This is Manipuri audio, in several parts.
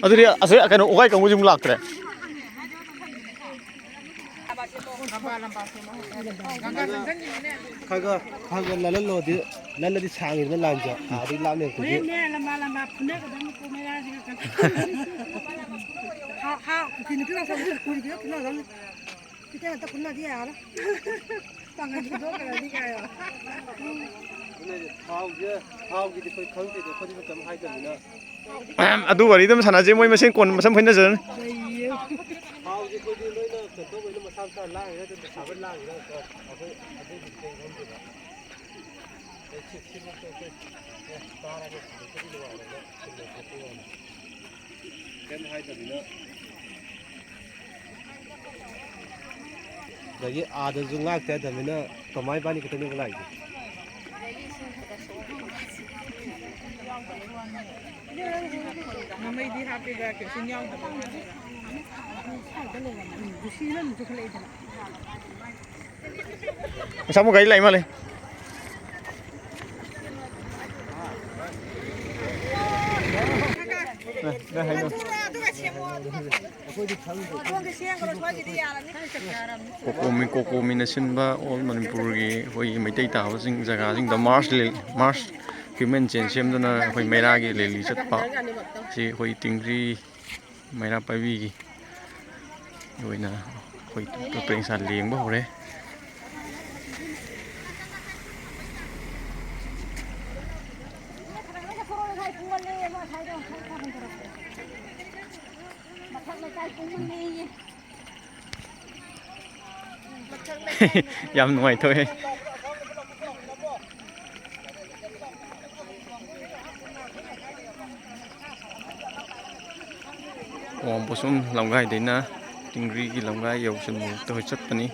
Aduh asal kan ugai kamu jumlah kere. Kaga lalu di sangin na lanja. Di lamnya tu. Kini kita sama kuri kita sama kita tak pernah dia lah. Tangan kita kalau dia kaya. How gitu kau gitu kau itu macam hai kan na. Aduh bari itu sana je, moi mesin kon macam mana je? How gitu kau itu na kau itu macam macam lang, itu sahabat lang, itu apa itu kita kan tu. Cik macam para ni kita di luar ada, kita tu. Kan hai kan na. Jadi ada zungak tiada mana kemai bani kita ni boleh. Namai di hati dah ke sinyal tu. Macam mana gaya malah? Dah hai. Kokomi na sinba all Manipur gi hoi maitai ta hosing jaga sing the Mars human change sem na hoi Meira gi leli chat pa si hoi Tingri Meira Paibi gi hoi na hoi to preng san leng ba hore yam nuai thôi. Om bosun longai đến na Tingri ki longai yêu sun mu tôi chất tani.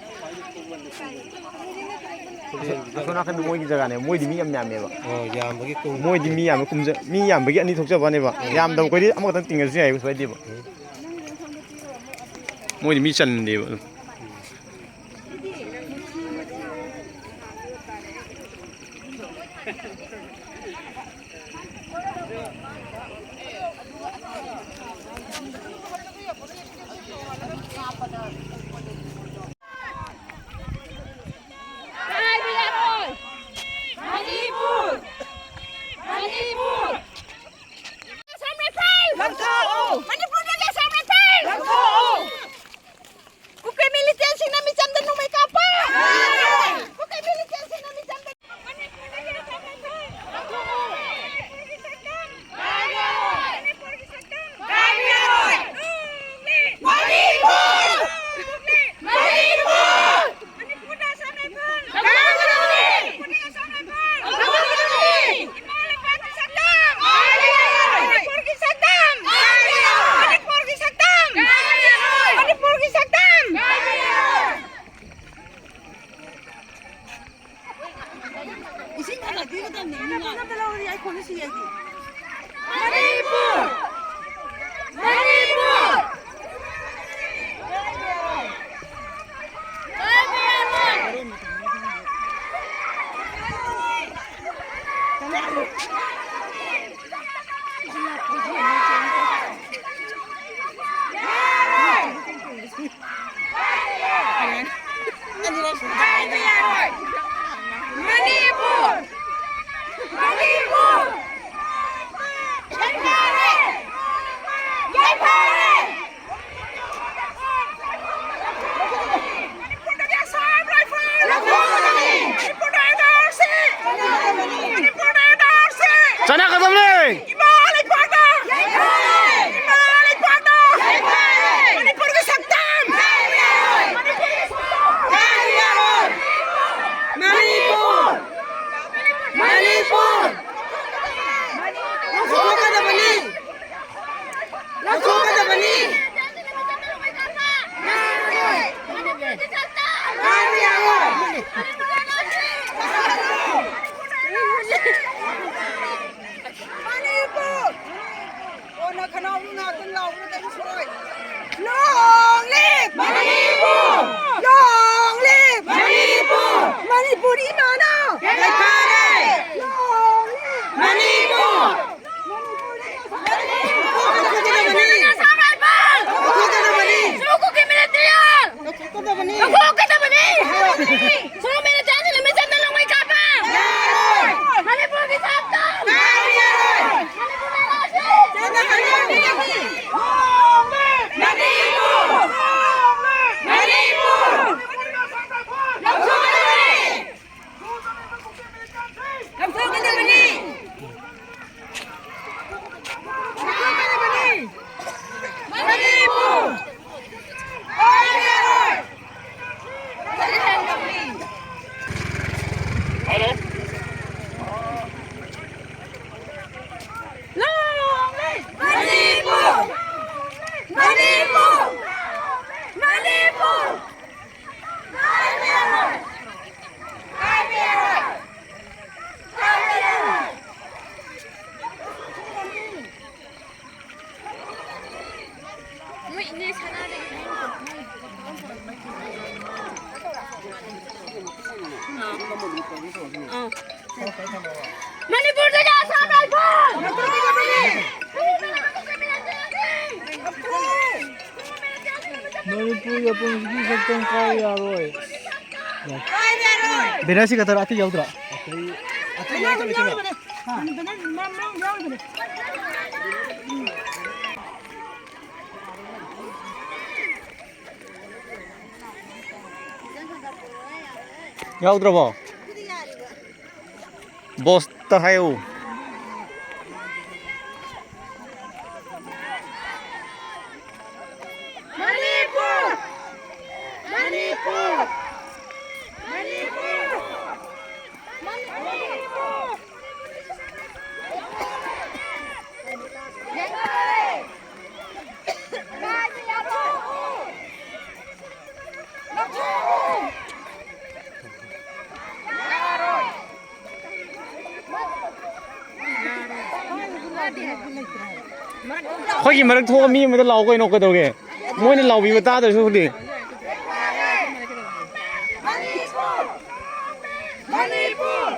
Tôi nói cái môi cái jaga này môi đi mi yam yam này ba. Yam bagi kum. Môi đi mi yam kum je mi yam bagi ani thok ja ba ne ba. Yam đâu có đi am có ting gì này có phải đi ba. Môi đi mi chân đi ba. Manipur daga Assam rifle. Manipur ya pun segi sektor kaya aroi. Beda sih kata rati jauh tak? Ati jauh tak betul. Benar memang jauh benar. Jauh berapa? Bos terhayu. Manipur. Manipur. Manipur. Manipur. Khoi ki marak thoa mi ma lau koi no ka doge moi na lau bi ba ta da su di Manipur.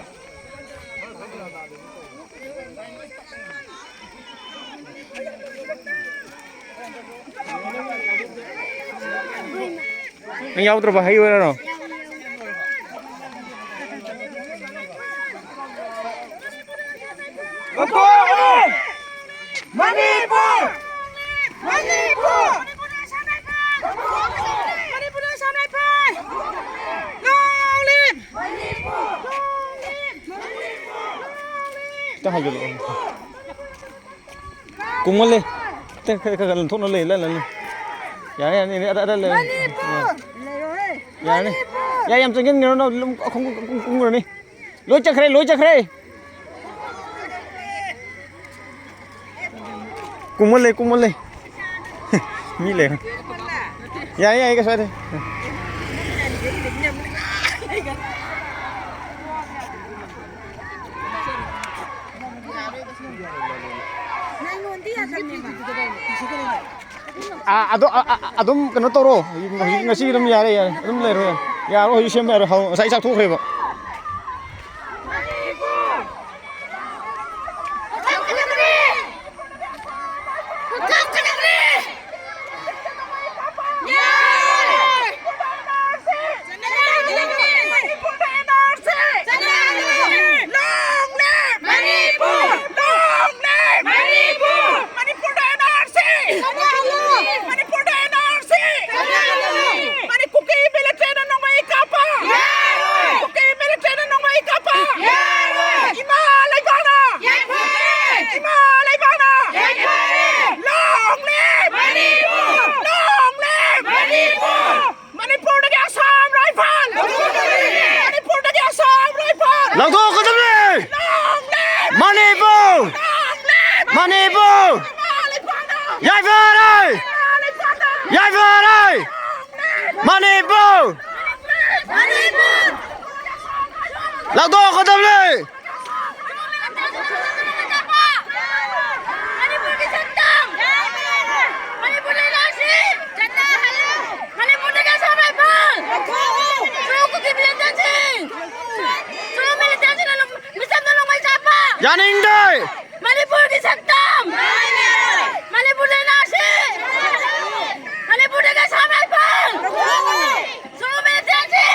ang yaw tra ba hayo na no Manipur. Manipur. Manipur Assam rifle. Long live. Manipur. Long live. ta hayo lo cùng lên ta ka ka thon nó lên lên ya ni ada lên ya ni ya em chân nó không không rồi đi lối chắc khay cùng lên mi lên ya cái sao đây adum kena toro ngasi dum ya re adum le ro ya ro sem ya ro sai sak thu kre ba Lao thô có tâm đi Manipur Manipur Giải phơ đây Giải phơ đây Manipur Lao thô có tâm đi Yaning đây Manipur di Saktam. Manipur di Nasi. Manipur di Assam rifle. Suruh militasi.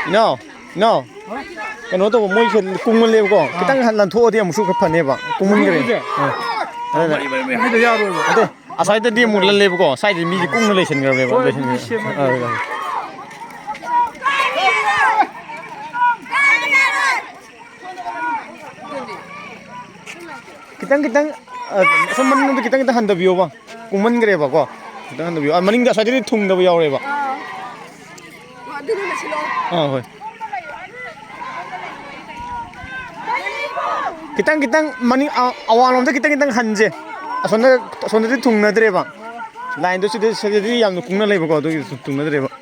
No, no. Cái nó tôi mỗi khi cung mình lên có, cái tăng hành lần thua thì một số cái phần này bạn, cung mình cái này. Hai đứa nhau rồi mà. Thế, à sai tới đi một lần lên có, sai thì mình cung nó lên trên cái này bạn. Kita semen itu kita hantar view bang, kuman kere bang kok, kita hantar view. Maning dah saja ni thung dah view bang. Hoi. Kita maning awal orang tu kita hanje, asal tu thung nak dere bang. Lain tu saja yang kung nak leh bang tu thung nak dere bang.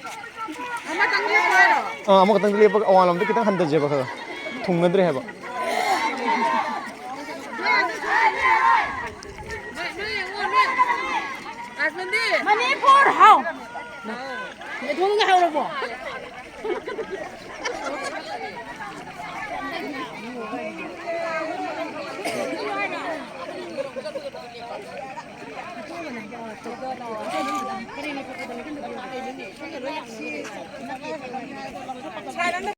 Amak tang leh bang awal orang tu kita hantar je bang, thung nak dere bang. Manipur hao. Để thua cái hao rồi bộ.